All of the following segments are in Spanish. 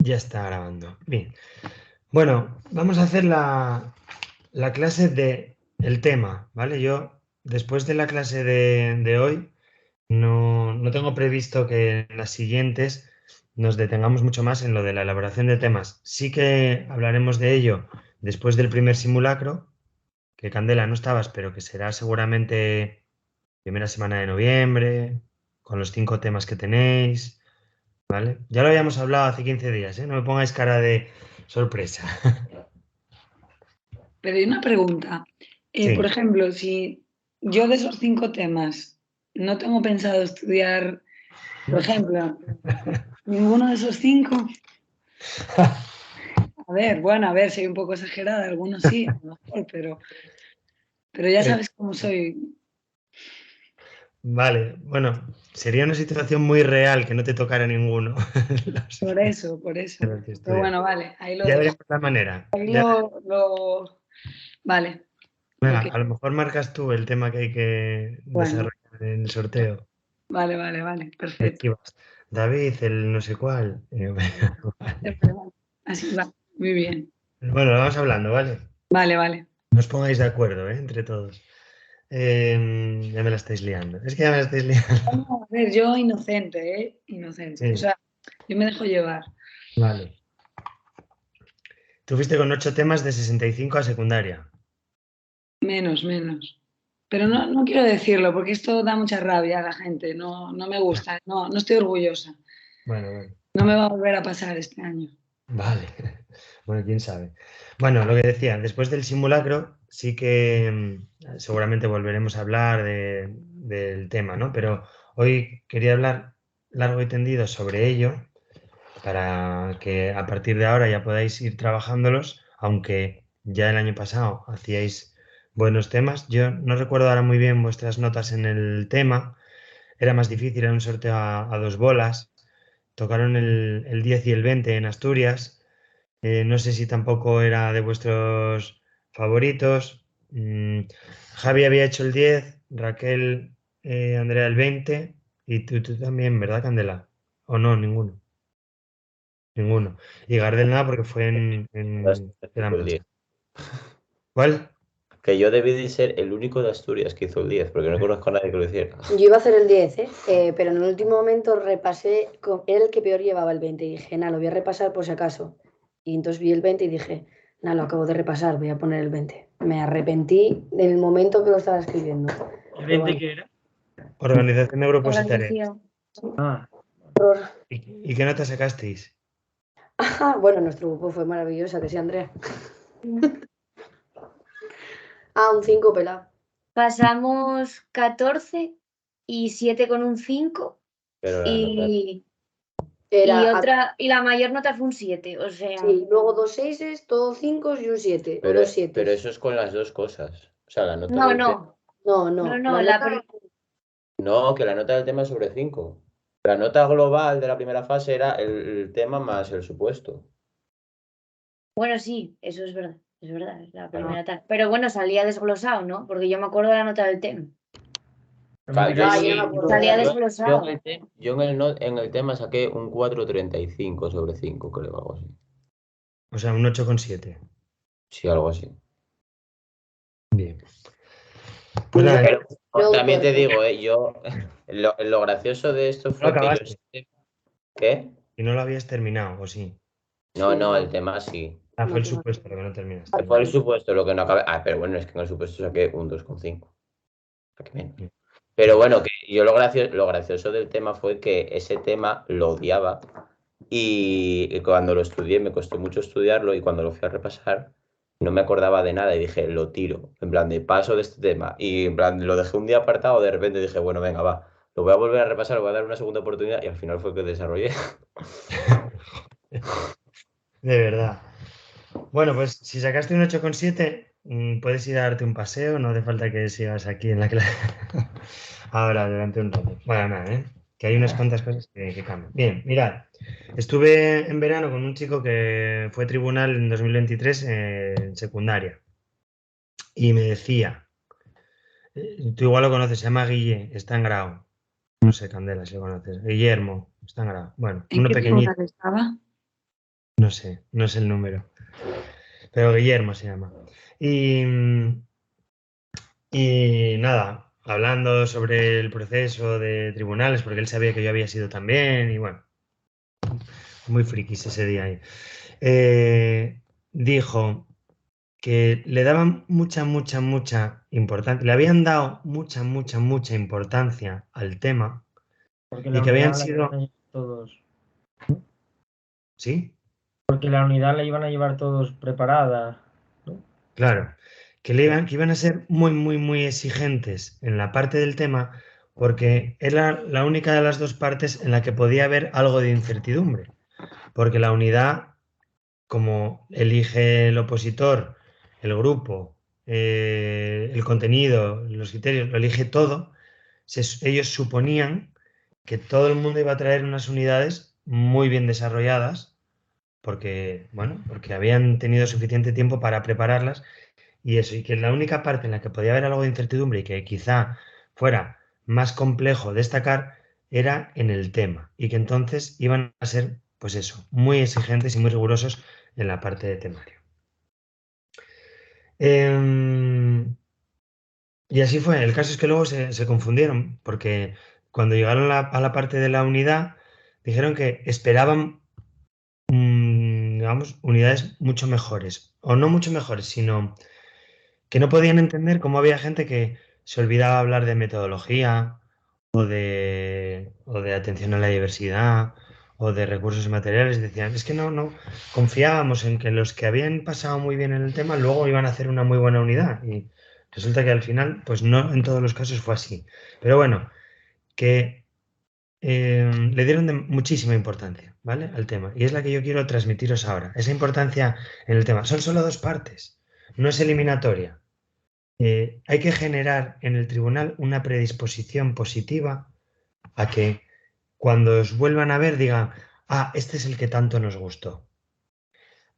Ya está grabando. Bien. Bueno, vamos a hacer la clase de el tema, ¿vale? Yo, después de la clase de hoy, no tengo previsto que en las siguientes nos detengamos mucho más en lo de la elaboración de temas. Sí que hablaremos de ello después del primer simulacro, que Candela no estabas, pero que será seguramente primera semana de noviembre, con los 5 temas que tenéis. ¿Vale? Ya lo habíamos hablado hace 15 días, ¿eh? No me pongáis cara de sorpresa. Pero hay una pregunta. Por Sí. ejemplo, si yo de esos 5 temas no tengo pensado estudiar, por ejemplo, ninguno de esos 5, bueno, a ver, soy un poco exagerada, algunos sí, a lo mejor, pero ya Eh, sabes cómo soy. Vale, bueno, sería una situación muy real que no te tocara ninguno Por eso, por de eso. los que Pero estudias. bueno, vale, ahí lo Ya dejo. veremos la manera. Ahí Ya, vale, venga, ok, a lo mejor marcas tú el tema que hay que bueno, desarrollar en el sorteo. vale, perfecto. Escribas, David, el no sé cuál. Vale. Vale. Así va, muy bien. Bueno, lo vamos hablando, ¿vale? Vale. No os pongáis de acuerdo, ¿eh? Entre todos. Ya me la estáis liando. Es que ya me la estáis liando. No, a ver, yo inocente, ¿eh? Inocente. O Sí, sea, yo me dejo llevar. vale. Tú fuiste con 8 temas de 65 a secundaria. Menos. Pero no quiero decirlo porque esto da mucha rabia a la gente. No me gusta. No estoy orgullosa. Bueno, No me va a volver a pasar este año. vale. Bueno, quién sabe. Bueno, lo que decía, después del simulacro sí que seguramente volveremos a hablar del tema, ¿no? Pero hoy quería hablar largo y tendido sobre ello para que a partir de ahora ya podáis ir trabajándolos, aunque ya el año pasado hacíais buenos temas. Yo no recuerdo ahora muy bien vuestras notas en el tema. Era más difícil, era un sorteo a 2 bolas. Tocaron el 10 y el 20 en Asturias. No sé si tampoco era de vuestros favoritos. Javi había hecho el 10, Raquel, Andrea el 20 y tú también, ¿verdad, Candela? ¿O no? Ninguno. Ninguno. Y Gardel nada porque fue en La Tipo el Mancha. 10. ¿Cuál? Que yo debí de ser el único de Asturias que hizo el 10, porque no conozco a nadie que lo hiciera. Yo iba a hacer el 10, pero en el último momento repasé, era el que peor llevaba el 20 y dije, nada, lo voy a repasar por si acaso. Y entonces vi el 20 y dije, nada, lo acabo de repasar, voy a poner el 20. Me arrepentí del momento que lo estaba escribiendo. ¿El Pero 20 bueno, qué era? Organización de grupos y tareas. Organización. Ah, horror. ¿y qué nota sacasteis? Ajá, bueno, nuestro grupo fue maravilloso, que sí, Andrea. Ah, un 5 pelado. Pasamos 14 y 7 con un 5 Pero la nota. y Era, la mayor nota fue un 7, o sea, sí, luego 2 6, todos 5 y un 7, o Pero, 2 7. pero eso es con las dos cosas. O sea, la nota no, del tema. no, No, la la nota. No, que la nota del tema es sobre 5. La nota global de la primera fase era el tema más el supuesto. bueno, sí, eso es verdad, es la Ah, primera tal. Pero bueno, salía desglosado, ¿no? Porque yo me acuerdo de la nota del tema. claro, yo Ah, yo no me sí. acuerdo de Salía la Yo, nota. yo en desglosado. el, yo en el tema saqué un 4,35 sobre 5, creo, algo así. O sea, un 8,7. Sí, algo así. Bien. Pues Y nada, Pero luego también te tuerto. digo, yo, lo gracioso de esto no lo fue que yo... acabaste ¿Qué? y no lo habías terminado, ¿o sí? No, Sí, no, el no, tema sí. Ah, fue no el tengo. supuesto lo que no terminaste. Fue Vale. el supuesto lo que no acabé. Ah, pero bueno, es que en el supuesto saqué un 2,5. Saqué menos. Bien. Pero bueno, que yo lo gracioso del tema fue que ese tema lo odiaba y cuando lo estudié me costó mucho estudiarlo y cuando lo fui a repasar no me acordaba de nada y dije, lo tiro, en plan de paso de este tema y en plan lo dejé un día apartado, de repente dije, bueno, venga, va, lo voy a volver a repasar, lo voy a dar una segunda oportunidad y al final fue que desarrollé. De verdad. Bueno, pues si sacaste un 8,7, puedes ir a darte un paseo, no hace falta que sigas aquí en la clase. Ahora, durante un rato. Bueno, nada, ¿eh? Que hay unas cuantas cosas que cambian. Bien, mirad. Estuve en verano con un chico que fue tribunal en 2023 en secundaria y me decía, tú igual lo conoces, se llama Guille, está en grado. No sé, Candela, si lo conoces. Guillermo, está en grado. Bueno, ¿En uno qué pequeñito. tribunal estaba? No sé, no es el número. Pero Guillermo se llama. Y, y nada, hablando sobre el proceso de tribunales, porque él sabía que yo había sido también, y bueno, muy frikis ese día ahí. Dijo que le daban mucha importancia, le habían dado mucha importancia al tema Porque y la que habían unidad la iban sido, a llevar todos. ¿sí? Porque la unidad la iban a llevar todos preparada, ¿no? Claro, que iban a ser muy exigentes en la parte del tema porque era la única de las dos partes en la que podía haber algo de incertidumbre, porque la unidad, como elige el opositor, el grupo, el contenido, los criterios, lo elige todo, ellos suponían que todo el mundo iba a traer unas unidades muy bien desarrolladas, porque, bueno, porque habían tenido suficiente tiempo para prepararlas y eso, y que la única parte en la que podía haber algo de incertidumbre y que quizá fuera más complejo destacar era en el tema, y que entonces iban a ser, pues eso, muy exigentes y muy rigurosos en la parte de temario. Y así fue. El caso es que luego se confundieron, porque cuando llegaron a la parte de la unidad, dijeron que esperaban, digamos, unidades mucho mejores, o no mucho mejores, sino que no podían entender cómo había gente que se olvidaba hablar de metodología o de atención a la diversidad o de recursos materiales. Decían, es que no confiábamos en que los que habían pasado muy bien en el tema luego iban a hacer una muy buena unidad. Y resulta que al final, pues no en todos los casos fue así. Pero bueno, que le dieron muchísima importancia, ¿vale? Al tema. Y es la que yo quiero transmitiros ahora. Esa importancia en el tema. Son solo dos partes. No es eliminatoria. Hay que generar en el tribunal una predisposición positiva a que cuando os vuelvan a ver digan, ah, este es el que tanto nos gustó.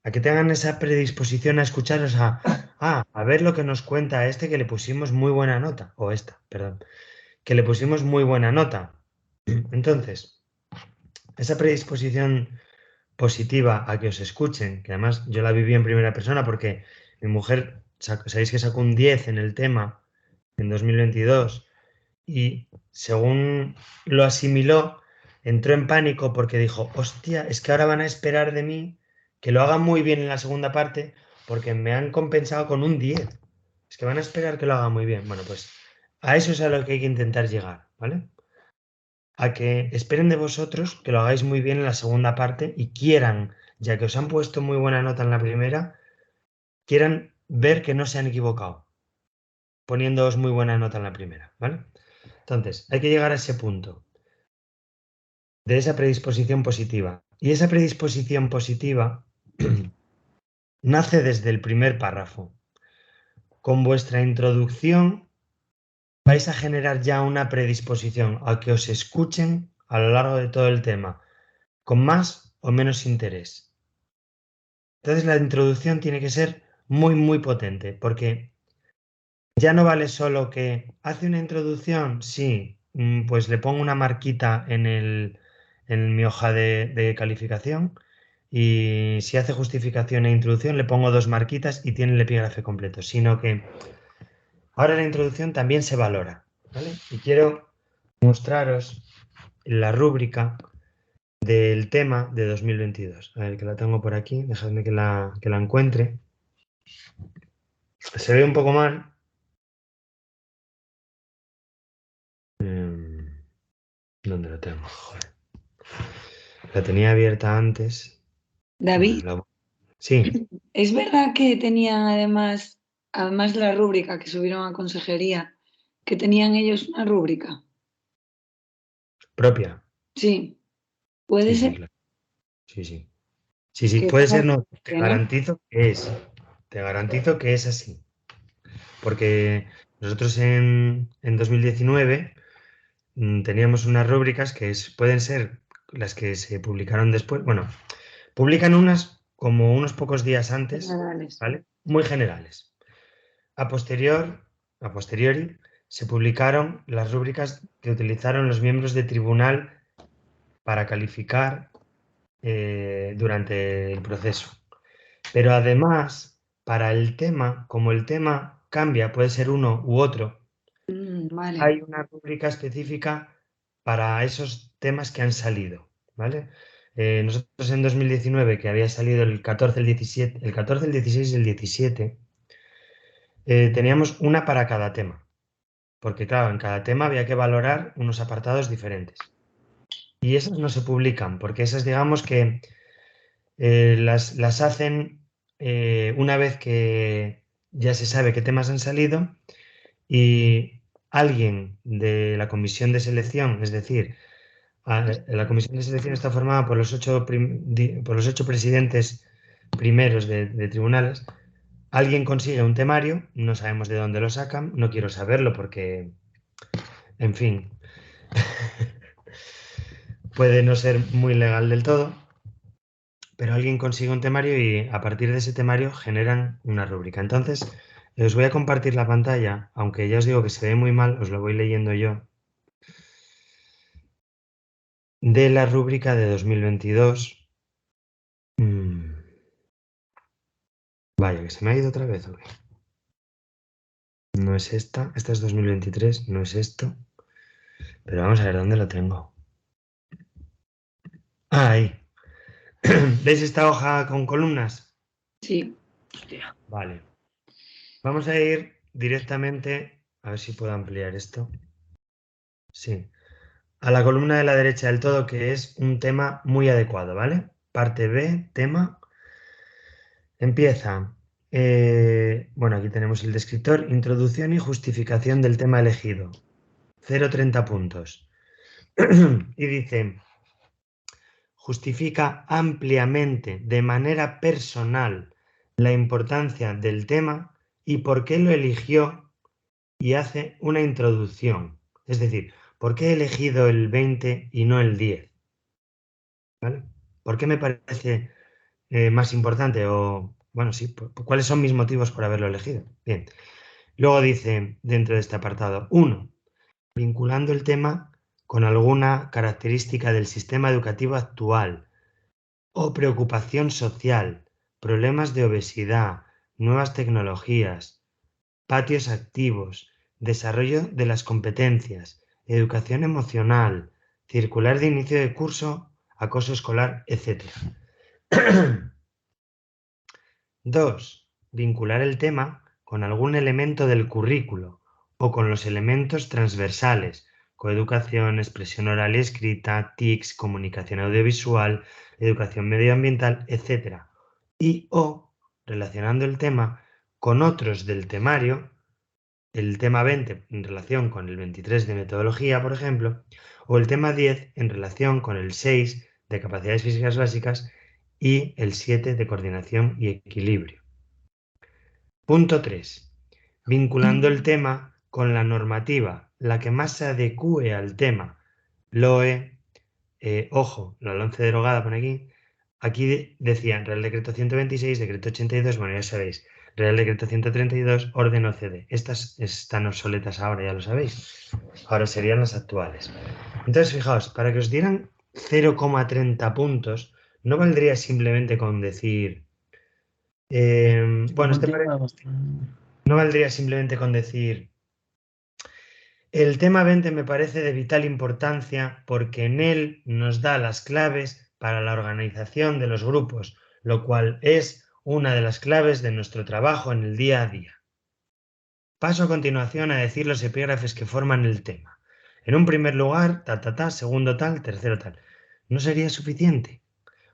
A que tengan esa predisposición a escucharos a ver lo que nos cuenta este que le pusimos muy buena nota, o esta, perdón, que le pusimos muy buena nota. Entonces, esa predisposición positiva a que os escuchen, que además yo la viví en primera persona porque mi mujer, sabéis que sacó un 10 en el tema en 2022 y según lo asimiló, entró en pánico porque dijo, hostia, es que ahora van a esperar de mí que lo haga muy bien en la segunda parte porque me han compensado con un 10. Es que van a esperar que lo haga muy bien. Bueno, pues a eso es a lo que hay que intentar llegar, ¿vale? A que esperen de vosotros que lo hagáis muy bien en la segunda parte y quieran, ya que os han puesto muy buena nota en la primera, quieran ver que no se han equivocado, poniéndoos muy buena nota en la primera, ¿vale? Entonces, hay que llegar a ese punto de esa predisposición positiva. Y esa predisposición positiva nace desde el primer párrafo. Con vuestra introducción vais a generar ya una predisposición a que os escuchen a lo largo de todo el tema, con más o menos interés. Entonces la introducción tiene que ser muy potente, porque ya no vale solo que hace una introducción, sí, pues le pongo una marquita en mi hoja de calificación y si hace justificación e introducción le pongo dos marquitas y tiene el epígrafe completo, sino que ahora la introducción también se valora, ¿vale? Y quiero mostraros la rúbrica del tema de 2022. A ver, que la tengo por aquí, dejadme que la encuentre. Se ve un poco mal. ¿Dónde lo tengo? Joder. La tenía abierta antes. David, Bueno, sí, ¿es verdad que tenían además de la rúbrica que subieron a consejería, que tenían ellos una rúbrica? propia. Sí, puede Sí, sí, ser claro. Sí. Sí, que puede ser, no, no. Te que no. garantizo que es. Te garantizo que es así. Porque nosotros en 2019 teníamos unas rúbricas que pueden ser las que se publicaron después. Bueno, publican unas como unos pocos días antes, Generales. ¿vale? Muy generales. A posteriori, se publicaron las rúbricas que utilizaron los miembros de tribunal para calificar durante el proceso. Pero además, para el tema, como el tema cambia, puede ser uno u otro, Vale. hay una rúbrica específica para esos temas que han salido, ¿vale? Nosotros en 2019, que había salido el 14, el 17, el 14, el 16 y el 17, teníamos una para cada tema, porque claro, en cada tema había que valorar unos apartados diferentes. Y esas no se publican, porque esas digamos que las hacen una vez que ya se sabe qué temas han salido y alguien de la comisión de selección, es decir, la comisión de selección está formada por los 8 presidentes primeros de tribunales. Alguien consigue un temario, no sabemos de dónde lo sacan, no quiero saberlo porque, en fin, puede no ser muy legal del todo, pero alguien consigue un temario y a partir de ese temario generan una rúbrica. Entonces, os voy a compartir la pantalla, aunque ya os digo que se ve muy mal, os lo voy leyendo yo, de la rúbrica de 2022. Vaya, que se me ha ido otra vez, ¿o qué? No es esta es 2023, no es esto. Pero vamos a ver dónde lo tengo. Ah, ahí. ¿Veis esta hoja con columnas? Sí. Vale. Vamos a ir directamente, a ver si puedo ampliar esto. Sí. A la columna de la derecha del todo, que es un tema muy adecuado, ¿vale? Parte B, tema. Empieza. Bueno, aquí tenemos el descriptor, introducción y justificación del tema elegido. 0,30 puntos. Y dice, justifica ampliamente, de manera personal, la importancia del tema y por qué lo eligió y hace una introducción. Es decir, ¿por qué he elegido el 20 y no el 10? ¿Vale? ¿Por qué me parece más importante? O, bueno, sí, ¿cuáles son mis motivos por haberlo elegido? Bien. Luego dice, dentro de este apartado, 1. Vinculando el tema con alguna característica del sistema educativo actual o preocupación social, problemas de obesidad, nuevas tecnologías, patios activos, desarrollo de las competencias, educación emocional, circular de inicio de curso, acoso escolar, etc. 2. Vincular el tema con algún elemento del currículo o con los elementos transversales, coeducación, expresión oral y escrita, TICs, comunicación audiovisual, educación medioambiental, etc. Y o relacionando el tema con otros del temario, el tema 20 en relación con el 23 de metodología, por ejemplo, o el tema 10 en relación con el 6 de capacidades físicas básicas y el 7 de coordinación y equilibrio. Punto 3. Vinculando el tema con la normativa, la que más se adecúe al tema. LOE, ojo, la LOMCE derogada pone aquí. Aquí decían Real Decreto 126, Decreto 82, bueno, ya sabéis. Real Decreto 132, Orden OCDE. Estas están obsoletas ahora, ya lo sabéis. Ahora serían las actuales. Entonces, fijaos, para que os dieran 0,30 puntos, no valdría simplemente con decir... bueno, no valdría simplemente con decir... El tema 20 me parece de vital importancia porque en él nos da las claves para la organización de los grupos, lo cual es una de las claves de nuestro trabajo en el día a día. Paso a continuación a decir los epígrafes que forman el tema. En un primer lugar, segundo tal, tercero tal. No sería suficiente,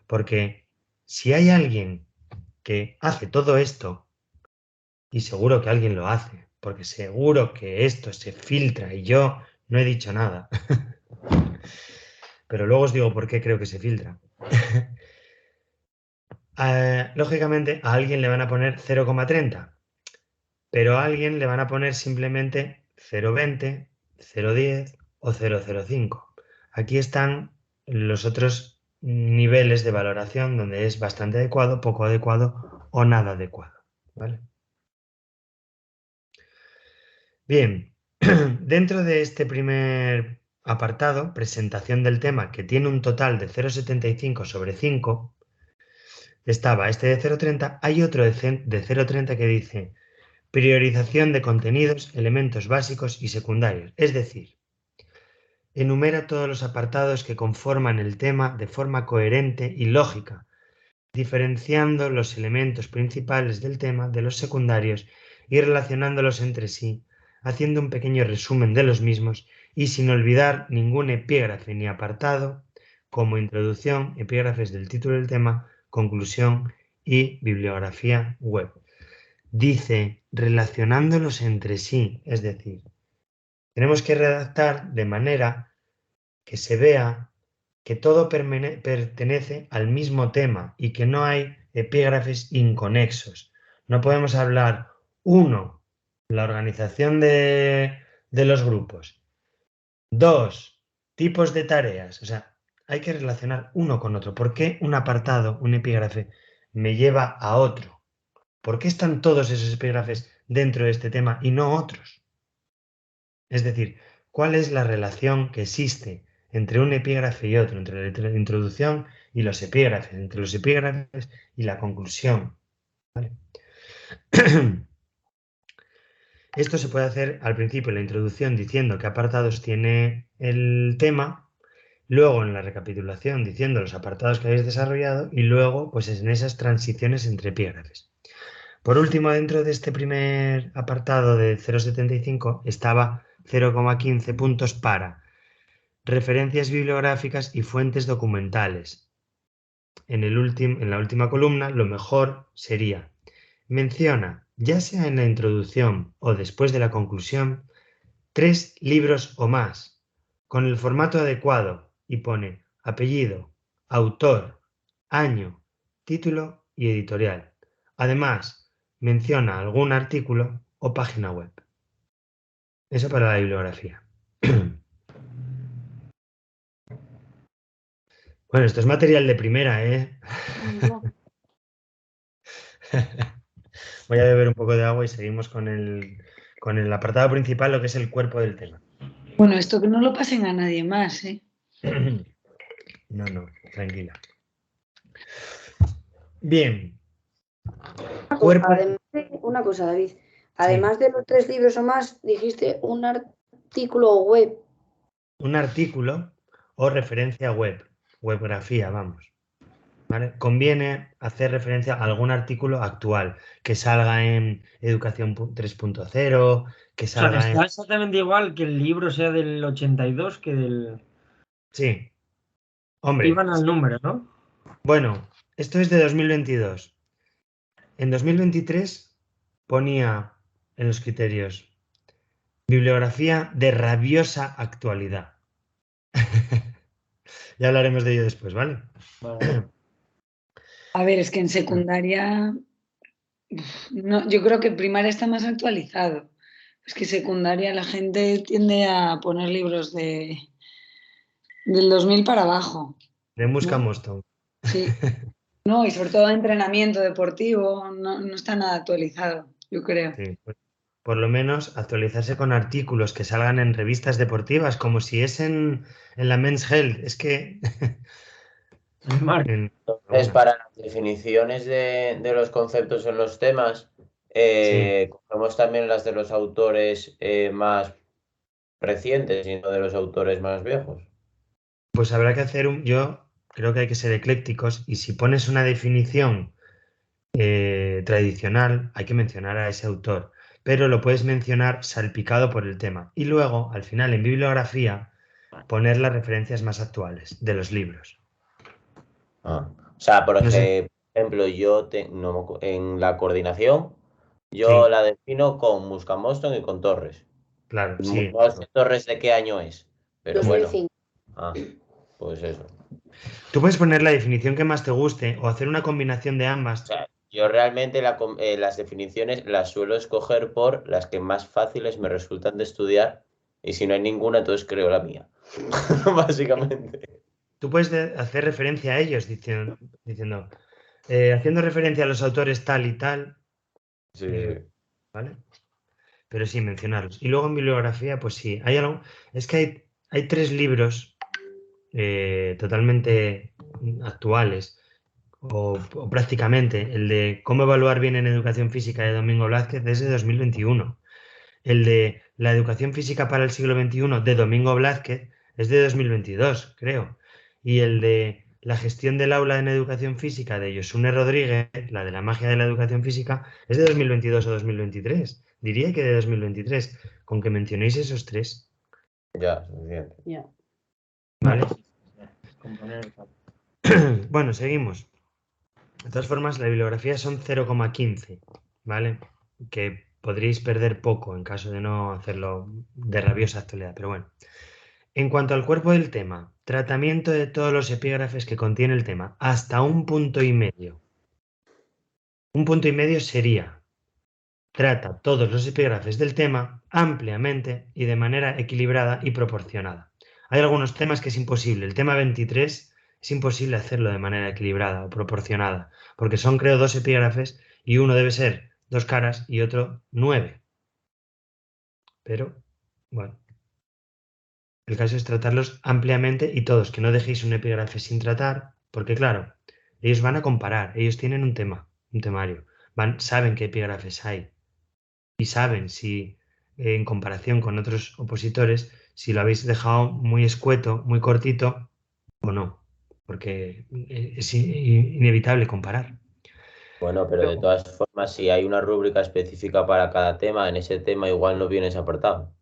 porque si hay alguien que hace todo esto, y seguro que alguien lo hace, porque seguro que esto se filtra y yo no he dicho nada. Pero luego os digo por qué creo que se filtra. Lógicamente a alguien le van a poner 0,30, pero a alguien le van a poner simplemente 0,20, 0,10 o 0,05. Aquí están los otros niveles de valoración donde es bastante adecuado, poco adecuado o nada adecuado. ¿Vale? Bien, dentro de este primer apartado, presentación del tema, que tiene un total de 0,75 sobre 5, estaba este de 0,30, hay otro de 0,30 que dice priorización de contenidos, elementos básicos y secundarios. Es decir, enumera todos los apartados que conforman el tema de forma coherente y lógica, diferenciando los elementos principales del tema de los secundarios y relacionándolos entre sí, haciendo un pequeño resumen de los mismos y sin olvidar ningún epígrafe ni apartado, como introducción, epígrafes del título del tema, conclusión y bibliografía web. Dice relacionándolos entre sí, es decir, tenemos que redactar de manera que se vea que todo pertenece al mismo tema y que no hay epígrafes inconexos. No podemos hablar, uno, la organización de los grupos. Dos, tipos de tareas. O sea, hay que relacionar uno con otro. ¿Por qué un apartado, un epígrafe, me lleva a otro? ¿Por qué están todos esos epígrafes dentro de este tema y no otros? Es decir, ¿cuál es la relación que existe entre un epígrafe y otro, entre la introducción y los epígrafes, entre los epígrafes y la conclusión? ¿Vale? Esto se puede hacer al principio, en la introducción, diciendo qué apartados tiene el tema, luego en la recapitulación diciendo los apartados que habéis desarrollado y luego pues en esas transiciones entre epígrafes. Por último, dentro de este primer apartado de 0,75 estaba 0,15 puntos para referencias bibliográficas y fuentes documentales. En la última columna, lo mejor sería menciona, ya sea en la introducción o después de la conclusión, 3 libros o más, con el formato adecuado, y pone apellido, autor, año, título y editorial. Además, menciona algún artículo o página web. Eso para la bibliografía. Bueno, esto es material de primera, ¿eh? Voy a beber un poco de agua y seguimos con el apartado principal, lo que es el cuerpo del tema. Bueno, esto que no lo pasen a nadie más, ¿eh? No, tranquila. Bien. Además una cosa, David. Además de los 3 libros o más, dijiste un artículo web. Un artículo o referencia web, webgrafía, vamos. ¿Vale? Conviene hacer referencia a algún artículo actual que salga en Educación 3.0, que O sea, que salga está exactamente igual que el libro sea del 82 que del... Sí. Hombre. Iban al número, ¿no? Bueno, esto es de 2022. En 2023 ponía en los criterios bibliografía de rabiosa actualidad. Ya hablaremos de ello después, ¿vale? Vale. A ver, es que en secundaria, no, yo creo que en primaria está más actualizado. Es que secundaria la gente tiende a poner libros del 2000 para abajo. De Musca ¿no? Moston. Sí. No, y sobre todo entrenamiento deportivo, no está nada actualizado, yo creo. Sí, pues, por lo menos actualizarse con artículos que salgan en revistas deportivas, como si es en la Men's Health. Es que... Entonces, para las definiciones de los conceptos en los temas, cogemos también las de los autores más recientes y no de los autores más viejos. Pues habrá que hacer yo creo que hay que ser eclécticos y si pones una definición tradicional, hay que mencionar a ese autor, pero lo puedes mencionar salpicado por el tema. Y luego, al final, en bibliografía, poner las referencias más actuales de los libros. O sea, por No sé. ejemplo, en la coordinación, yo la defino con Musca Moston y con Torres. Claro, sí. No sé Torres de qué año es, pero 2005. Bueno. Pues eso. Tú puedes poner la definición que más te guste o hacer una combinación de ambas. O sea, yo realmente las definiciones las suelo escoger por las que más fáciles me resultan de estudiar y si no hay ninguna, entonces creo la mía. Básicamente. Tú puedes hacer referencia a ellos diciendo haciendo referencia a los autores tal y tal. Sí. ¿Vale? Pero sí, mencionarlos. Y luego en bibliografía, pues sí, hay algo. Es que hay 3 libros totalmente actuales, o prácticamente. El de Cómo evaluar bien en educación física de Domingo Blázquez es de 2021. El de La educación física para el siglo XXI de Domingo Blázquez es de 2022, creo. Y el de La gestión del aula en educación física de Yosune Rodríguez, la de la magia de la educación física, es de 2022 o 2023. Diría que de 2023, con que mencionéis esos 3. Ya, suficiente. Ya. ¿Vale? Componer. Bueno, seguimos. De todas formas, la bibliografía son 0,15, ¿vale? Que podríais perder poco en caso de no hacerlo de rabiosa actualidad, pero bueno. En cuanto al cuerpo del tema, tratamiento de todos los epígrafes que contiene el tema, hasta 1,5 puntos. 1,5 puntos sería, trata todos los epígrafes del tema ampliamente y de manera equilibrada y proporcionada. Hay algunos temas que es imposible. El tema 23 es imposible hacerlo de manera equilibrada o proporcionada, porque son, creo, 2 epígrafes y uno debe ser 2 caras y otro 9. Pero, bueno. El caso es tratarlos ampliamente y todos, que no dejéis un epígrafe sin tratar, porque claro, ellos van a comparar, ellos tienen un tema, un temario, saben qué epígrafes hay y saben si en comparación con otros opositores, si lo habéis dejado muy escueto, muy cortito o no, porque es inevitable comparar. Bueno, pero de todas formas, si hay una rúbrica específica para cada tema, en ese tema igual no viene ese apartado.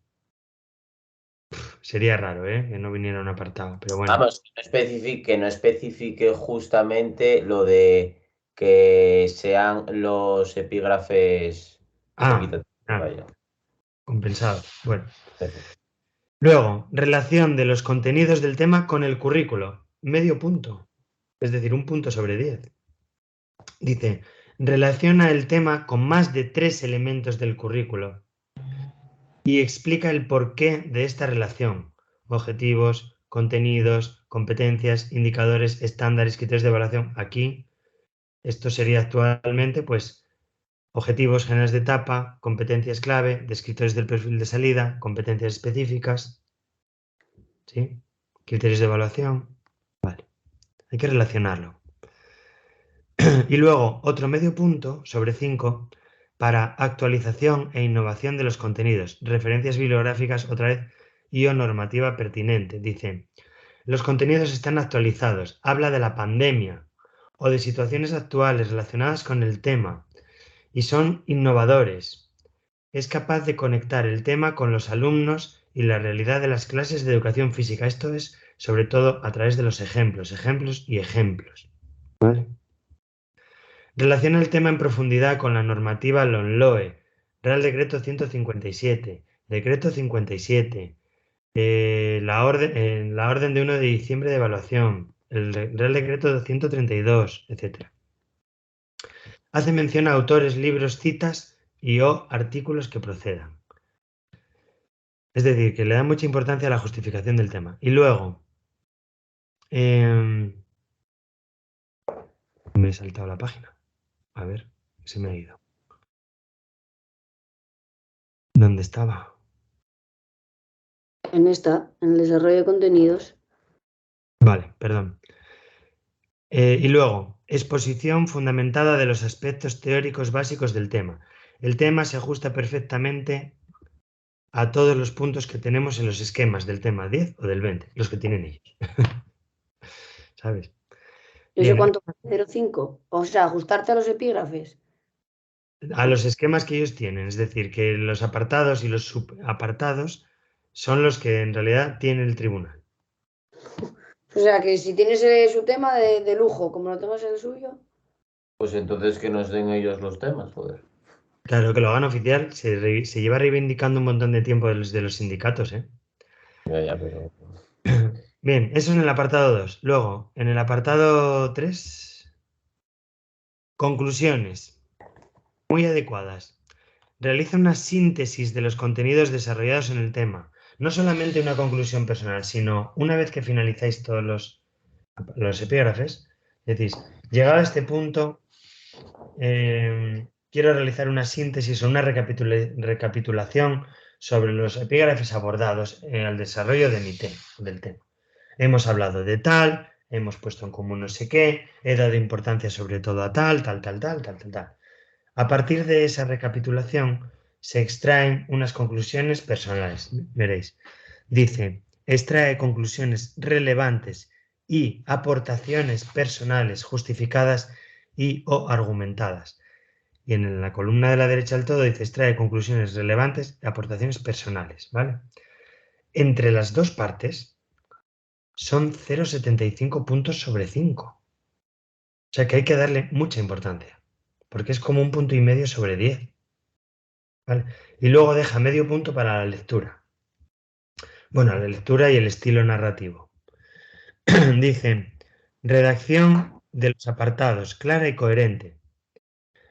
Sería raro, que no viniera un apartado, pero bueno. Vamos, que no especifique justamente lo de que sean los epígrafes equitativos. Vaya. Compensado. Bueno. Perfecto. Luego, relación de los contenidos del tema con el currículo. Medio punto. Es decir, 1 punto sobre 10. Dice, relaciona el tema con más de 3 elementos del currículo y explica el porqué de esta relación. Objetivos, contenidos, competencias, indicadores, estándares, criterios de evaluación. Aquí, esto sería actualmente, pues, objetivos generales de etapa, competencias clave, descriptores del perfil de salida, competencias específicas, ¿sí? Criterios de evaluación. Vale, hay que relacionarlo. Y luego otro medio punto sobre 5 para actualización e innovación de los contenidos, referencias bibliográficas otra vez y o normativa pertinente. Dice, los contenidos están actualizados, habla de la pandemia o de situaciones actuales relacionadas con el tema y son innovadores. Es capaz de conectar el tema con los alumnos y la realidad de las clases de educación física. Esto es sobre todo a través de los ejemplos y ejemplos. ¿Vale? Relaciona el tema en profundidad con la normativa LOMLOE, Real Decreto 157, Decreto 57, la orden de 1 de diciembre de evaluación, el Real Decreto 132, etc. Hace mención a autores, libros, citas y o artículos que procedan. Es decir, que le da mucha importancia a la justificación del tema. Y luego, me he saltado la página. A ver, se me ha ido. ¿Dónde estaba? En el desarrollo de contenidos. Vale, perdón. Y luego, exposición fundamentada de los aspectos teóricos básicos del tema. El tema se ajusta perfectamente a todos los puntos que tenemos en los esquemas del tema 10 o del 20, los que tienen ellos. ¿Sabes? ¿Yo sé Bien, cuánto? 0,5. O sea, ajustarte a los epígrafes. a los esquemas que ellos tienen, es decir, que los apartados y los subapartados son los que en realidad tiene el tribunal. O sea, que si tienes su tema de lujo, como no tengas el suyo. Pues entonces que nos den ellos los temas, joder. Claro que lo hagan oficial, se lleva reivindicando un montón de tiempo de los sindicatos, ¿eh? Ya, pero... Bien, eso en el apartado 2. Luego, en el apartado 3, conclusiones muy adecuadas. Realiza una síntesis de los contenidos desarrollados en el tema. No solamente una conclusión personal, sino una vez que finalizáis todos los epígrafes, decís, llegado a este punto, quiero realizar una síntesis o una recapitulación sobre los epígrafes abordados en el desarrollo de del tema. Hemos hablado de tal, hemos puesto en común no sé qué, he dado importancia sobre todo a tal. A partir de esa recapitulación se extraen unas conclusiones personales, veréis. Dice, extrae conclusiones relevantes y aportaciones personales justificadas y o argumentadas. Y en la columna de la derecha del todo dice, extrae conclusiones relevantes y aportaciones personales, ¿vale? Entre las dos partes son 0,75 puntos sobre 5. O sea que hay que darle mucha importancia, porque es como 1,5 puntos sobre 10. ¿Vale? Y luego deja medio punto para la lectura. Bueno, la lectura y el estilo narrativo. Dice, redacción de los apartados, clara y coherente.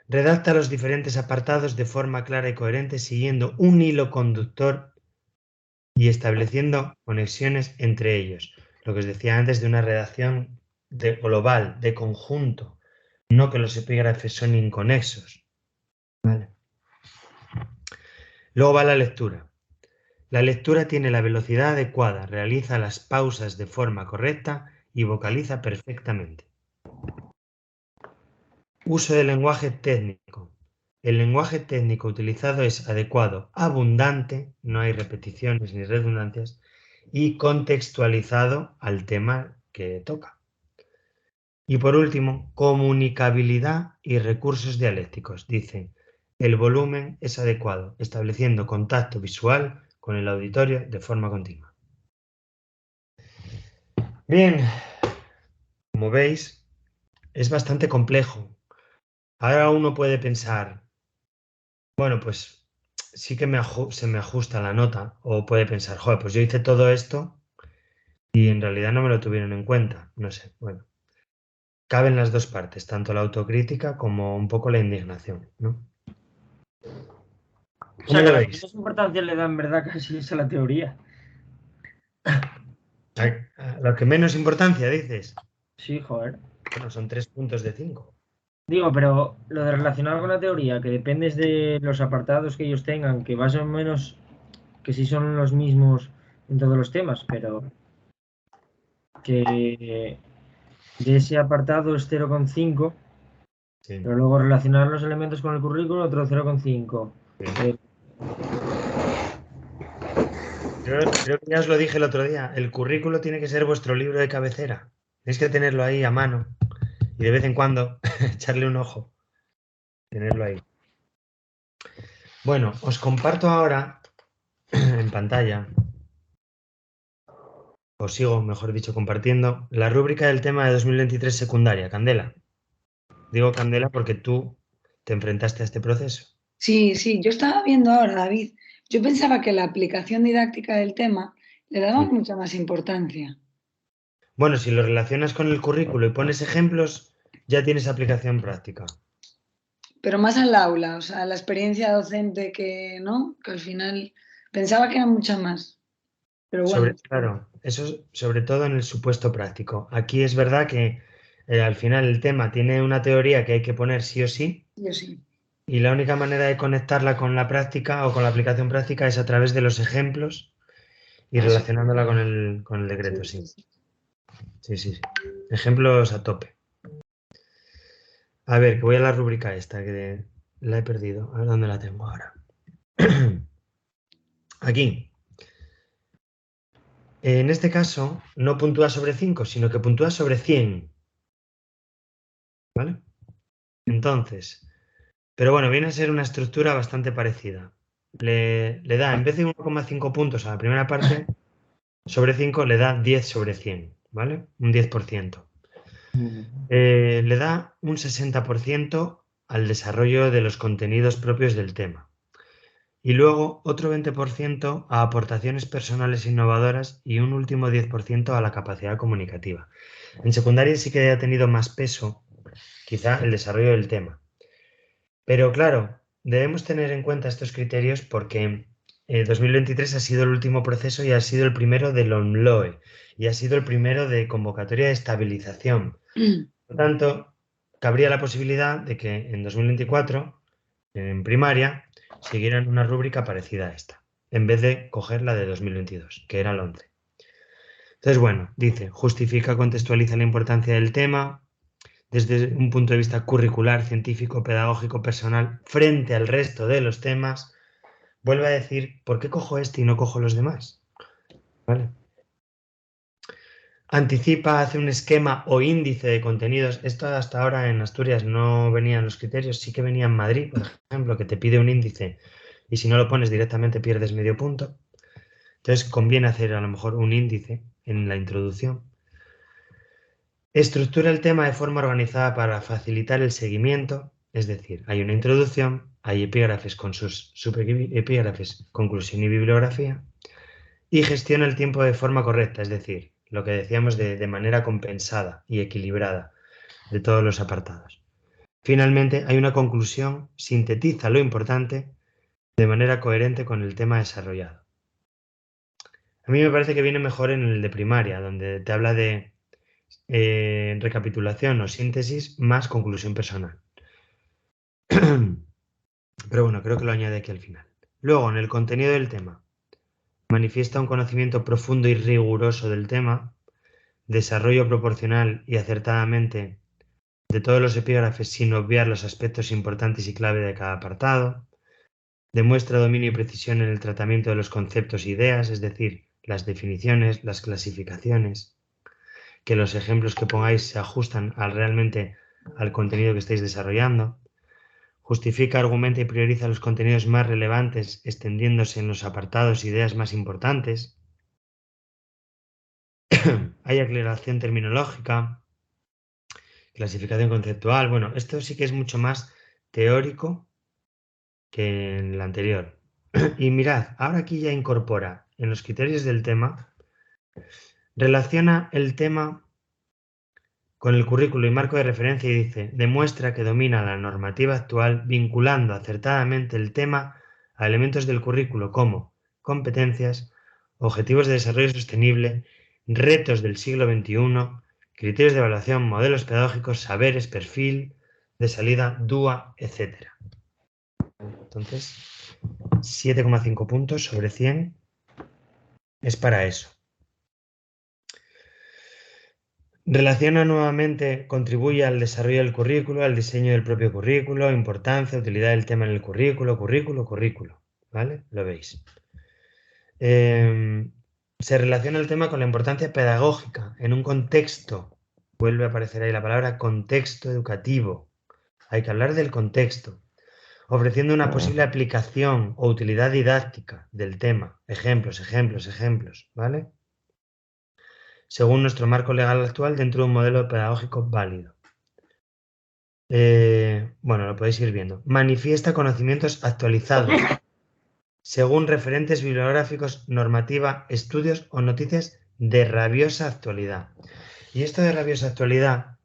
Redacta los diferentes apartados de forma clara y coherente, siguiendo un hilo conductor y estableciendo conexiones entre ellos. Lo que os decía antes de una redacción global, de conjunto, no que los epígrafes son inconexos. ¿Vale? Luego va la lectura. La lectura tiene la velocidad adecuada, realiza las pausas de forma correcta y vocaliza perfectamente. Uso del lenguaje técnico. El lenguaje técnico utilizado es adecuado, abundante, no hay repeticiones ni redundancias, y contextualizado al tema que toca. Y por último, comunicabilidad y recursos dialécticos. Dice, el volumen es adecuado, estableciendo contacto visual con el auditorio de forma continua. Bien, como veis, es bastante complejo. Ahora uno puede pensar, bueno, pues sí que se me ajusta la nota, o puede pensar, joder, pues yo hice todo esto y en realidad no me lo tuvieron en cuenta. No sé, bueno. Caben las dos partes, tanto la autocrítica como un poco la indignación, ¿no? O sea, ¿Cómo que lo la que veis? menos importancia le da en verdad casi es a la teoría. A lo que menos importancia dices. Sí, joder. Bueno, son 3 puntos de 5. Digo, pero lo de relacionar con la teoría, que dependes de los apartados que ellos tengan, que más o menos, que sí son los mismos en todos los temas, pero que de ese apartado es 0,5, Sí, pero luego relacionar los elementos con el currículo, otro 0,5. sí. Creo que ya os lo dije el otro día. El currículo tiene que ser vuestro libro de cabecera. Tenéis que tenerlo ahí a mano y de vez en cuando echarle un ojo. Tenerlo ahí. Bueno, os comparto ahora en pantalla, os sigo, mejor dicho, compartiendo la rúbrica del tema de 2023 secundaria, Candela. Digo Candela porque tú te enfrentaste a este proceso. Sí, sí, yo estaba viendo ahora, David, yo pensaba que la aplicación didáctica del tema le daba Sí. mucha más importancia. Bueno, si lo relacionas con el currículo y pones ejemplos, ya tienes aplicación práctica. Pero más al aula, o sea, la experiencia docente que, ¿no? Que al final pensaba que era mucha más. Pero bueno, Claro, eso sobre todo en el supuesto práctico. Aquí es verdad que al final el tema tiene una teoría que hay que poner sí o sí, yo sí. y la única manera de conectarla con la práctica o con la aplicación práctica es a través de los ejemplos y Eso. relacionándola con el decreto, Sí, sí. sí, sí. Sí. Ejemplos a tope. A ver, que voy a la rúbrica esta, que la he perdido. A ver dónde la tengo ahora. Aquí. En este caso, no puntúa sobre 5, sino que puntúa sobre 100. ¿Vale? Entonces, pero bueno, viene a ser una estructura bastante parecida. Le da, en vez de 1,5 puntos a la primera parte, sobre 5 le da 10 sobre 100, ¿vale? Un 10%. Le da un 60% al desarrollo de los contenidos propios del tema. Y luego otro 20% a aportaciones personales innovadoras y un último 10% a la capacidad comunicativa. En secundaria sí que ha tenido más peso, quizá, el desarrollo del tema. Pero claro, debemos tener en cuenta estos criterios porque 2023 ha sido el último proceso y ha sido el primero del ONLOE y ha sido el primero de convocatoria de estabilización. Por lo tanto, cabría la posibilidad de que en 2024, en primaria, siguieran una rúbrica parecida a esta. en vez de coger la de 2022, que era el 11. Entonces, bueno, dice, justifica, contextualiza la importancia del tema desde un punto de vista curricular, científico, pedagógico, personal, frente al resto de los temas. Vuelve a decir, ¿por qué cojo este y no cojo los demás? ¿Vale? Anticipa, hace un esquema o índice de contenidos. Esto hasta ahora en Asturias no venían los criterios, sí que venía en Madrid, por ejemplo, que te pide un índice y si no lo pones directamente pierdes medio punto. Entonces conviene hacer a lo mejor un índice en la introducción. Estructura el tema de forma organizada para facilitar el seguimiento, es decir, hay una introducción, hay epígrafes con sus subepígrafes, conclusión y bibliografía, y gestiona el tiempo de forma correcta, es decir, lo que decíamos de manera compensada y equilibrada de todos los apartados. Finalmente, hay una conclusión, sintetiza lo importante de manera coherente con el tema desarrollado. A mí me parece que viene mejor en el de primaria, donde te habla de recapitulación o síntesis más conclusión personal. Pero bueno, creo que lo añade aquí al final. Luego, en el contenido del tema, manifiesta un conocimiento profundo y riguroso del tema, desarrollo proporcional y acertadamente de todos los epígrafes sin obviar los aspectos importantes y clave de cada apartado, demuestra dominio y precisión en el tratamiento de los conceptos e ideas, es decir, las definiciones, las clasificaciones, que los ejemplos que pongáis se ajustan realmente al contenido que estáis desarrollando, justifica, argumenta y prioriza los contenidos más relevantes, extendiéndose en los apartados e ideas más importantes. Hay aclaración terminológica, clasificación conceptual. Bueno, esto sí que es mucho más teórico que en el anterior. Y mirad, ahora aquí ya incorpora en los criterios del tema, relaciona el tema con el currículo y marco de referencia y dice, demuestra que domina la normativa actual vinculando acertadamente el tema a elementos del currículo como competencias, objetivos de desarrollo sostenible, retos del siglo XXI, criterios de evaluación, modelos pedagógicos, saberes, perfil de salida, DUA, etc. Entonces, 7,5 puntos sobre 100 es para eso. Relaciona nuevamente, contribuye al desarrollo del currículo, al diseño del propio currículo, importancia, utilidad del tema en el currículo, ¿vale? Lo veis. Se relaciona el tema con la importancia pedagógica en un contexto, vuelve a aparecer ahí la palabra contexto educativo. Hay que hablar del contexto, ofreciendo una posible aplicación o utilidad didáctica del tema. Ejemplos, ¿vale? Según nuestro marco legal actual, dentro de un modelo pedagógico válido. Bueno, lo podéis ir viendo. Manifiesta conocimientos actualizados, según referentes bibliográficos, normativa, estudios o noticias de rabiosa actualidad. Y esto de rabiosa actualidad,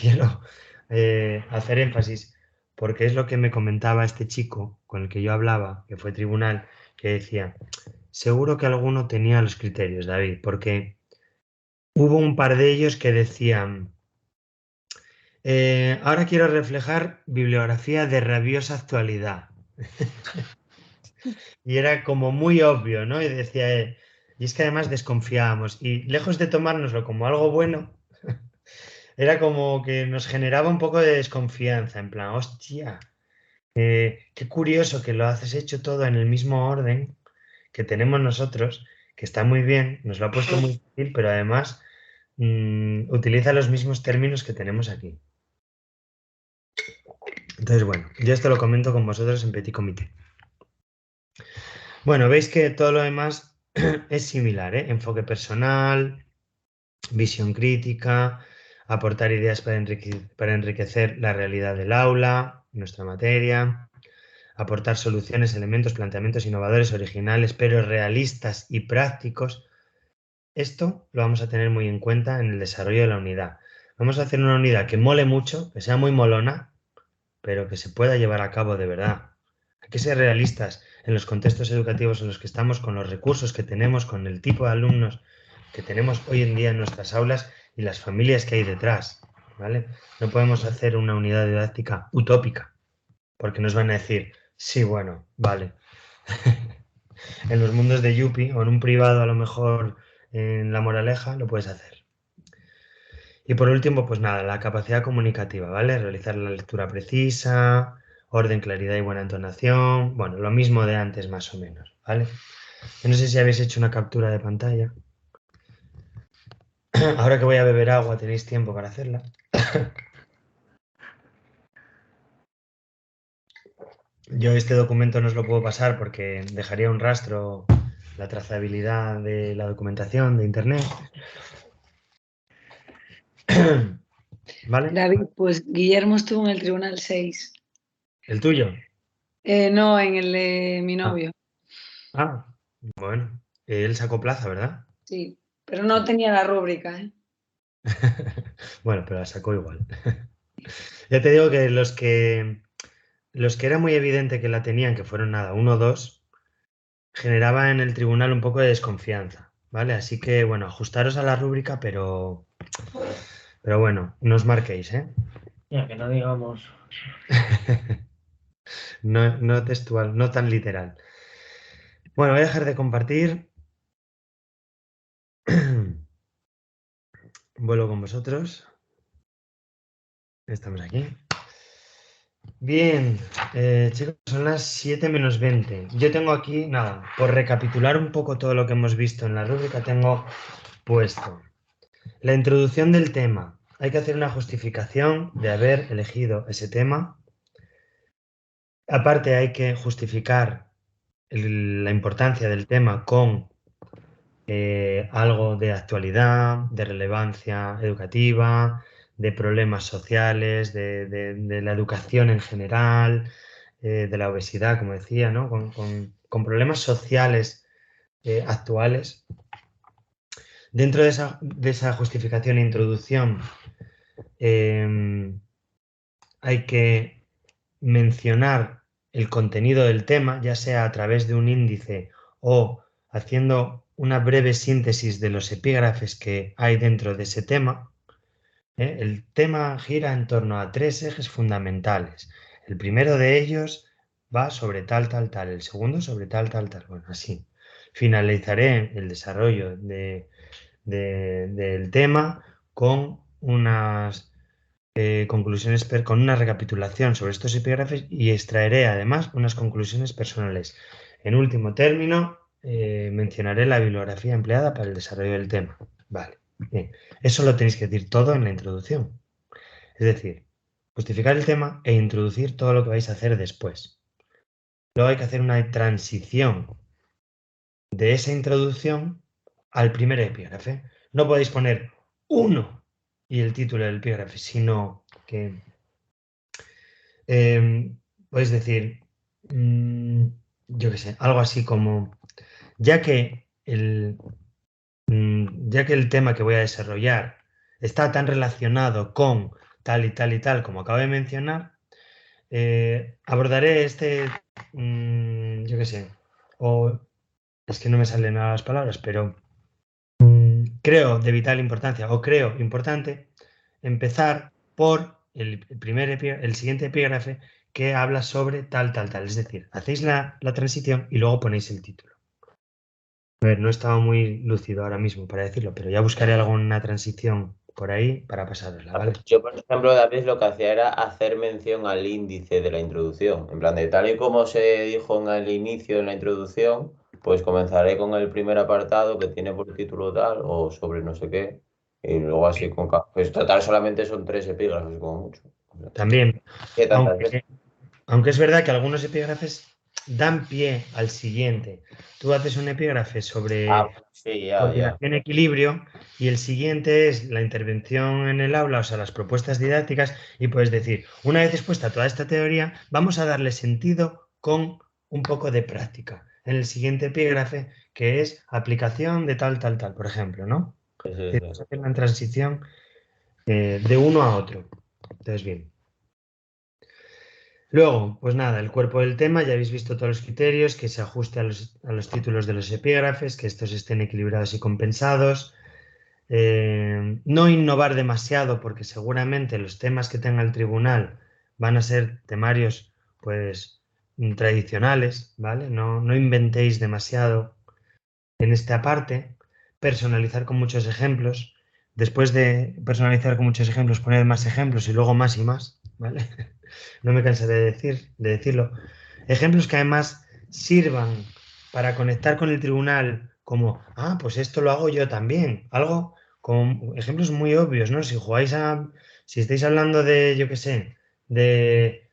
quiero hacer énfasis, porque es lo que me comentaba este chico con el que yo hablaba, que fue tribunal, que decía, seguro que alguno tenía los criterios, David, porque hubo un par de ellos que decían, ahora quiero reflejar bibliografía de rabiosa actualidad. Y era como muy obvio, ¿no? Y decía él, y es que además desconfiábamos, y lejos de tomárnoslo como algo bueno, era como que nos generaba un poco de desconfianza, en plan, hostia, qué curioso que lo haces hecho todo en el mismo orden que tenemos nosotros, que está muy bien, nos lo ha puesto muy fácil, pero además utiliza los mismos términos que tenemos aquí. Entonces, bueno, yo esto lo comento con vosotros en petit comité. Bueno, veis que todo lo demás es similar, ¿eh? Enfoque personal, visión crítica, aportar ideas para enriquecer la realidad del aula, nuestra materia, aportar soluciones, elementos, planteamientos innovadores, originales, pero realistas y prácticos. Esto lo vamos a tener muy en cuenta en el desarrollo de la unidad. Vamos a hacer una unidad que mole mucho, que sea muy molona, pero que se pueda llevar a cabo de verdad. Hay que ser realistas en los contextos educativos en los que estamos, con los recursos que tenemos, con el tipo de alumnos que tenemos hoy en día en nuestras aulas y las familias que hay detrás, ¿vale? No podemos hacer una unidad didáctica utópica, porque nos van a decir, sí, bueno, vale, en los mundos de Yuppie o en un privado, a lo mejor en La Moraleja, lo puedes hacer. Y por último, pues nada, la capacidad comunicativa, ¿vale? Realizar la lectura precisa, orden, claridad y buena entonación. Bueno, lo mismo de antes más o menos, ¿vale? Yo no sé si habéis hecho una captura de pantalla. Ahora que voy a beber agua, tenéis tiempo para hacerla. Yo este documento no os lo puedo pasar porque dejaría un rastro, la trazabilidad de la documentación de Internet. ¿Vale? David, pues Guillermo estuvo en el Tribunal 6. ¿El tuyo? No, en el de mi novio. Ah, bueno. Él sacó plaza, ¿verdad? Sí, pero no tenía la rúbrica, ¿eh? Bueno, pero la sacó igual. Ya te digo que los que era muy evidente que la tenían, que fueron nada, 1 o 2, generaba en el tribunal un poco de desconfianza, ¿vale? Así que, bueno, ajustaros a la rúbrica, pero bueno, no os marquéis, ¿eh? Ya, que no digamos. No textual, no tan literal. Bueno, voy a dejar de compartir. Vuelvo con vosotros. Estamos aquí. Bien, chicos, son las 7 menos 20. Yo tengo aquí, nada, por recapitular un poco todo lo que hemos visto en la rúbrica, tengo puesto la introducción del tema. Hay que hacer una justificación de haber elegido ese tema. Aparte, hay que justificar la importancia del tema con algo de actualidad, de relevancia educativa, de problemas sociales, de la educación en general, de la obesidad, como decía, ¿no? Con problemas sociales actuales. Dentro de esa justificación e introducción hay que mencionar el contenido del tema, ya sea a través de un índice o haciendo una breve síntesis de los epígrafes que hay dentro de ese tema. El tema gira en torno a 3 ejes fundamentales. El primero de ellos va sobre tal, tal, tal. El segundo sobre tal, tal, tal. Bueno, así. Finalizaré el desarrollo del tema con unas conclusiones, con una recapitulación sobre estos epígrafes y extraeré además unas conclusiones personales. En último término, mencionaré la bibliografía empleada para el desarrollo del tema. Vale, bien. Eso lo tenéis que decir todo en la introducción. Es decir, justificar el tema e introducir todo lo que vais a hacer después. Luego hay que hacer una transición de esa introducción al primer epígrafe. No podéis poner 1 y el título del epígrafe, sino que podéis decir, yo qué sé, algo así como, ya que el tema que voy a desarrollar está tan relacionado con tal y tal y tal como acabo de mencionar, abordaré yo qué sé, o es que no me salen nada las palabras, pero creo de vital importancia o creo importante empezar por el siguiente epígrafe que habla sobre tal, tal, tal. Es decir, hacéis la transición y luego ponéis el título. A ver, no estaba muy lúcido ahora mismo para decirlo, pero ya buscaré alguna transición por ahí para pasárosla, ¿vale? Yo, por ejemplo, David, lo que hacía era hacer mención al índice de la introducción. En plan, de tal y como se dijo en el inicio, en la introducción, pues comenzaré con el primer apartado que tiene por título tal o sobre no sé qué. Y luego así con... Pues total, solamente son 3 epígrafes, como mucho. O sea, También, ¿qué tantas veces? aunque es verdad que algunos epígrafes dan pie al siguiente. Tú haces un epígrafe sobre Sí, ya. coordinación y equilibrio y el siguiente es la intervención en el aula, o sea, las propuestas didácticas y puedes decir, una vez expuesta toda esta teoría, vamos a darle sentido con un poco de práctica. En el siguiente epígrafe, que es aplicación de tal, tal, tal, por ejemplo, ¿no? Sí, Es sí, decir, sí. vamos a hacer una transición de uno a otro. Entonces, bien. Luego, pues nada, el cuerpo del tema, ya habéis visto todos los criterios, que se ajuste a los títulos de los epígrafes, que estos estén equilibrados y compensados. No innovar demasiado, porque seguramente los temas que tenga el tribunal van a ser temarios, pues, tradicionales, ¿vale? No inventéis demasiado en esta parte. Personalizar con muchos ejemplos. Después de personalizar con muchos ejemplos, poner más ejemplos y luego más y más, ¿vale? No me cansaré de decirlo. Ejemplos que además sirvan para conectar con el tribunal como, pues esto lo hago yo también. Algo con ejemplos muy obvios, ¿no? Si estáis hablando de, yo qué sé, de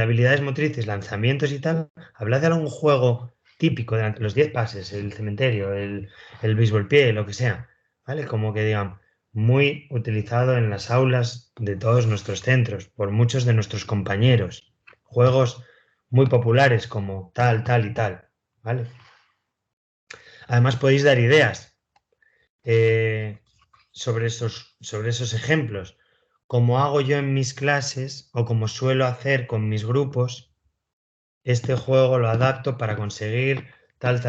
habilidades motrices, lanzamientos y tal, hablad de algún juego típico, de los 10 pases, el cementerio, el béisbol pie, lo que sea, ¿vale? Como que digan, muy utilizado en las aulas de todos nuestros centros, por muchos de nuestros compañeros. Juegos muy populares como tal, tal y tal, ¿vale? Además podéis dar ideas sobre esos ejemplos, como hago yo en mis clases o como suelo hacer con mis grupos. Este juego lo adapto para conseguir tal,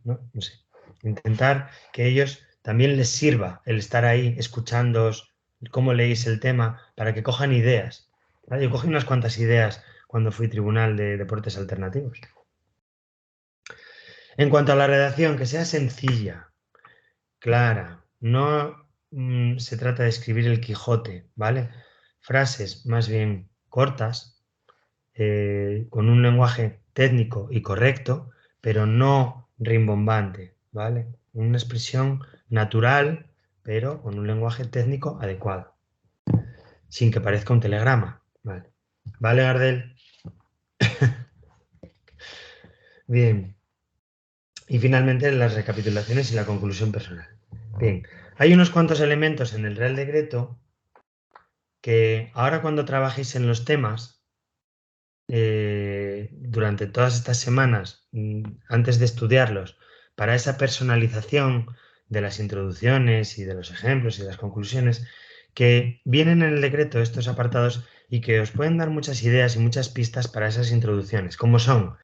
¿no? No sé. Intentar que ellos también les sirva el estar ahí escuchándoos cómo leéis el tema para que cojan ideas. ¿Vale? Yo cogí unas cuantas ideas cuando fui tribunal de deportes alternativos. En cuanto a la redacción, que sea sencilla, clara, no se trata de escribir el Quijote, ¿vale? Frases más bien cortas, con un lenguaje técnico y correcto, pero no rimbombante, ¿vale? Una expresión natural, pero con un lenguaje técnico adecuado, sin que parezca un telegrama, ¿vale? ¿Vale, Gardel? Bien. Y finalmente las recapitulaciones y la conclusión personal. Bien, hay unos cuantos elementos en el Real Decreto que ahora cuando trabajéis en los temas, durante todas estas semanas, antes de estudiarlos, para esa personalización de las introducciones y de los ejemplos y de las conclusiones, que vienen en el decreto estos apartados y que os pueden dar muchas ideas y muchas pistas para esas introducciones, como son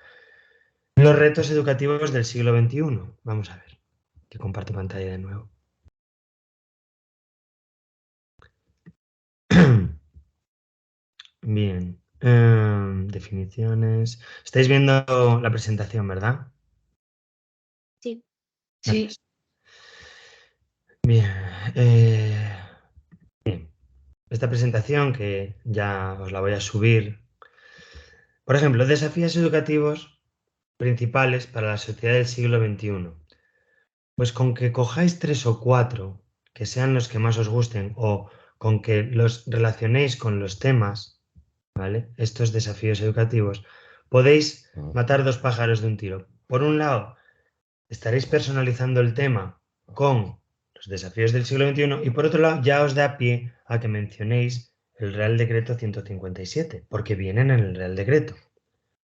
los retos educativos del siglo XXI. Vamos a ver, que comparto pantalla de nuevo. Bien, definiciones. Estáis viendo la presentación, ¿verdad? Sí. Sí. Bien, bien. Esta presentación que ya os la voy a subir. Por ejemplo, desafíos educativos principales para la sociedad del siglo XXI. Pues con que cojáis 3 o 4 que sean los que más os gusten o con que los relacionéis con los temas, ¿vale? Estos desafíos educativos, podéis matar 2 pájaros de un tiro. Por un lado, estaréis personalizando el tema con los desafíos del siglo XXI y por otro lado ya os da pie a que mencionéis el Real Decreto 157, porque vienen en el Real Decreto.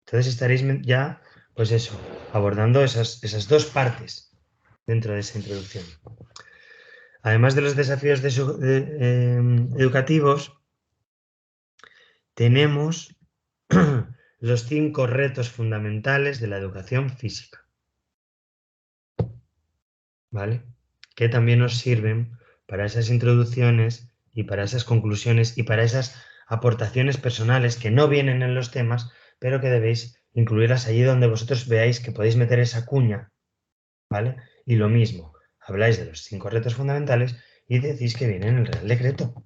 Entonces estaréis ya, pues eso, abordando esas 2 partes dentro de esa introducción. Además de los desafíos educativos, tenemos los 5 retos fundamentales de la educación física, ¿vale? Que también nos sirven para esas introducciones y para esas conclusiones y para esas aportaciones personales que no vienen en los temas, pero que debéis incluirlas allí donde vosotros veáis que podéis meter esa cuña, ¿vale? Y lo mismo, habláis de los 5 retos fundamentales y decís que vienen en el Real Decreto.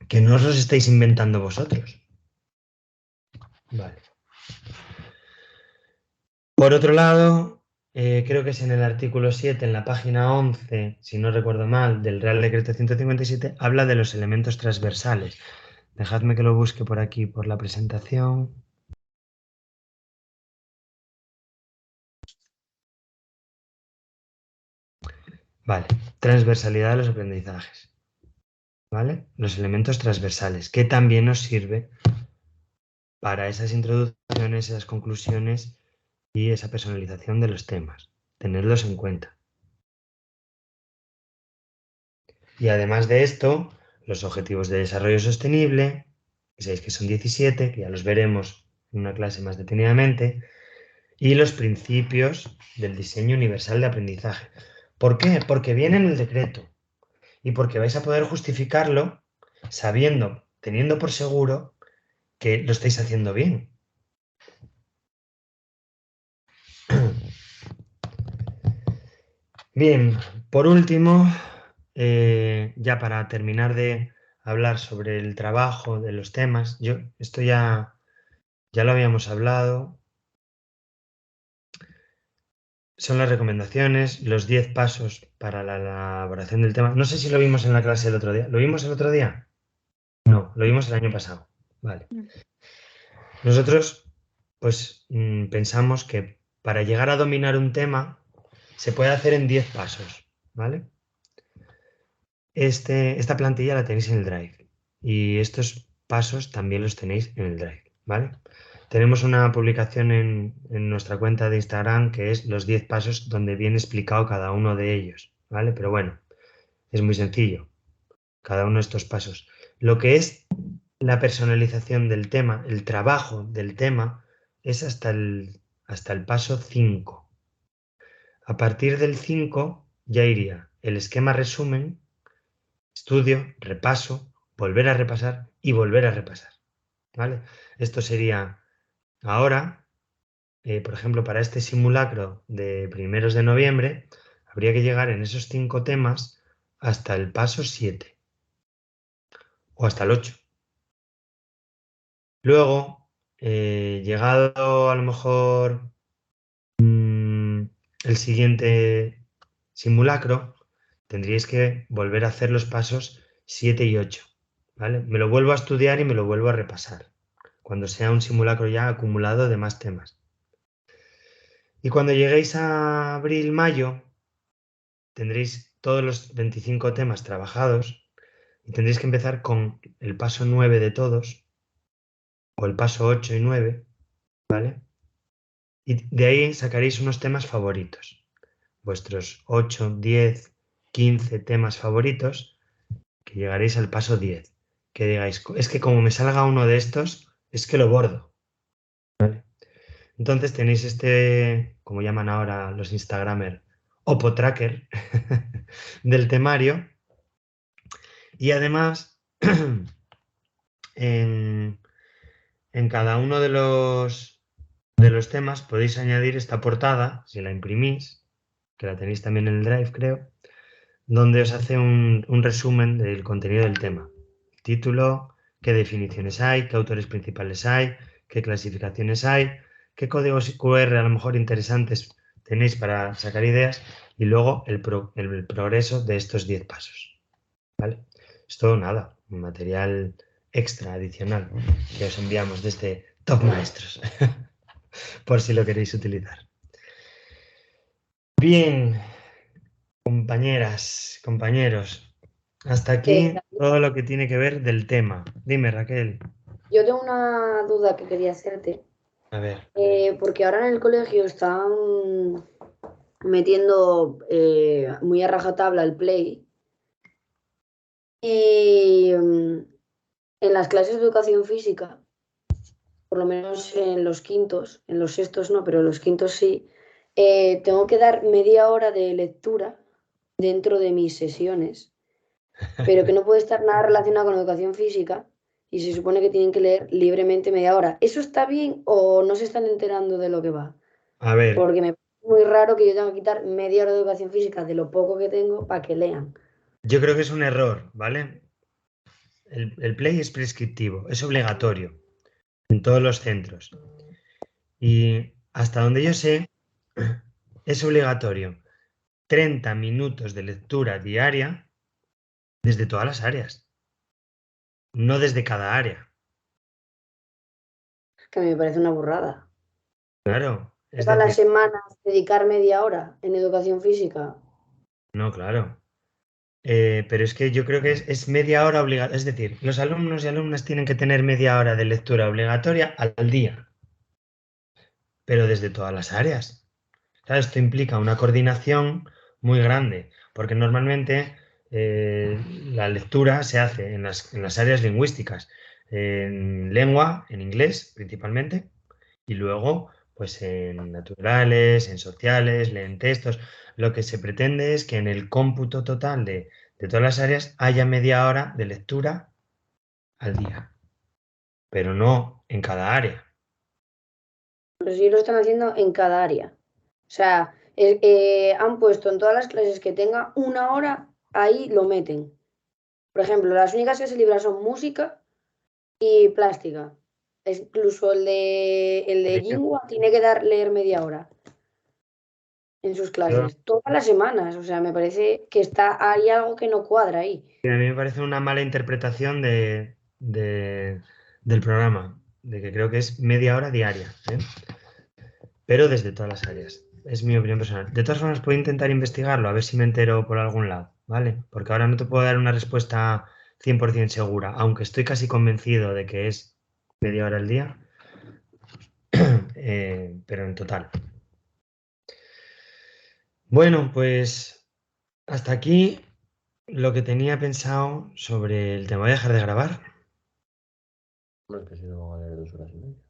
Que no os los estáis inventando vosotros. Vale. Por otro lado, creo que es en el artículo 7, en la página 11, si no recuerdo mal, del Real Decreto 157, habla de los elementos transversales. Dejadme que lo busque por aquí, por la presentación. Vale, transversalidad de los aprendizajes. ¿Vale? Los elementos transversales, que también nos sirve para esas introducciones, esas conclusiones y esa personalización de los temas. Tenerlos en cuenta. Y además de esto, los objetivos de desarrollo sostenible, que sabéis que son 17, que ya los veremos en una clase más detenidamente, y los principios del diseño universal de aprendizaje. ¿Por qué? Porque viene en el decreto y porque vais a poder justificarlo sabiendo, teniendo por seguro que lo estáis haciendo bien. Bien, por último, ya para terminar de hablar sobre el trabajo, de los temas, esto ya lo habíamos hablado. Son las recomendaciones, los 10 pasos para la elaboración del tema. No sé si lo vimos en la clase el otro día. ¿Lo vimos el otro día? No, lo vimos el año pasado. Vale. Nosotros, pues, pensamos que para llegar a dominar un tema se puede hacer en 10 pasos, ¿vale? Esta plantilla la tenéis en el Drive y estos pasos también los tenéis en el Drive, ¿vale? Tenemos una publicación en nuestra cuenta de Instagram que es los 10 pasos donde viene explicado cada uno de ellos, ¿vale? Pero bueno, es muy sencillo, cada uno de estos pasos. Lo que es la personalización del tema, el trabajo del tema, es hasta el paso 5. A partir del 5 ya iría el esquema resumen, estudio, repaso, volver a repasar y volver a repasar, ¿vale? Esto sería ahora, por ejemplo, para este simulacro de 1 de noviembre, habría que llegar en esos 5 temas hasta el paso 7 o hasta el 8. Luego, llegado a lo mejor el siguiente simulacro, tendríais que volver a hacer los pasos 7 y 8, ¿vale? Me lo vuelvo a estudiar y me lo vuelvo a repasar, cuando sea un simulacro ya acumulado de más temas. Y cuando lleguéis a abril-mayo, tendréis todos los 25 temas trabajados y tendréis que empezar con el paso 9 de todos, o el paso 8 y 9, ¿vale? Y de ahí sacaréis unos temas favoritos, vuestros 8, 10, 15 temas favoritos, que llegaréis al paso 10, que digáis, es que como me salga uno de estos, es que lo bordo, ¿vale? Entonces tenéis como llaman ahora los Instagramers, Oppo Tracker del temario, y además en cada uno de los temas podéis añadir esta portada, si la imprimís, que la tenéis también en el Drive, creo, donde os hace un resumen del contenido del tema. Título, qué definiciones hay, qué autores principales hay, qué clasificaciones hay, qué códigos QR a lo mejor interesantes tenéis para sacar ideas y luego el progreso de estos 10 pasos, ¿vale? Esto nada, un material extra adicional que os enviamos desde Top Maestros por si lo queréis utilizar. Bien, compañeras, compañeros, hasta aquí todo lo que tiene que ver del tema. Dime, Raquel. Yo tengo una duda que quería hacerte. A ver. Porque ahora en el colegio están metiendo muy a rajatabla el Play. Y en las clases de educación física, por lo menos en los quintos, en los sextos no, pero en los quintos sí, tengo que dar media hora de lectura dentro de mis sesiones, pero que no puede estar nada relacionado con educación física y se supone que tienen que leer libremente media hora. ¿Eso está bien o no se están enterando de lo que va? A ver. Porque me parece muy raro que yo tenga que quitar media hora de educación física de lo poco que tengo para que lean. Yo creo que es un error, ¿vale? El Play es prescriptivo, es obligatorio en todos los centros. Y hasta donde yo sé, es obligatorio 30 minutos de lectura diaria desde todas las áreas, no desde cada área. Que a mí me parece una burrada. Claro. Es ¿Todas las decir, semanas dedicar media hora en educación física? no, claro. Pero es que yo creo que es media hora obligatoria. Es decir, los alumnos y alumnas tienen que tener media hora de lectura obligatoria al día, pero desde todas las áreas. Claro, esto implica una coordinación muy grande, porque normalmente la lectura se hace en las áreas lingüísticas, en lengua, en inglés principalmente, y luego pues en naturales, en sociales, leen textos. Lo que se pretende es que en el cómputo total de todas las áreas haya media hora de lectura al día. pero no en cada área. Pero sí lo están haciendo en cada área. O sea, han puesto en todas las clases que tenga 1 hora, ahí lo meten. Por ejemplo, las únicas que se libran son música y plástica. Incluso el de Lingua tiene que leer media hora en sus clases, todas las semanas. O sea, me parece que hay algo que no cuadra ahí. A mí me parece una mala interpretación del programa, de que creo que es media hora diaria, ¿eh? Pero desde todas las áreas. Es mi opinión personal. De todas formas, puedo intentar investigarlo, a ver si me entero por algún lado, ¿vale? Porque ahora no te puedo dar una respuesta 100% segura, aunque estoy casi convencido de que es media hora al día, pero en total. Bueno, pues hasta aquí lo que tenía pensado sobre el tema. Voy a dejar de grabar. Bueno, es que si no van a leer 2 horas y media.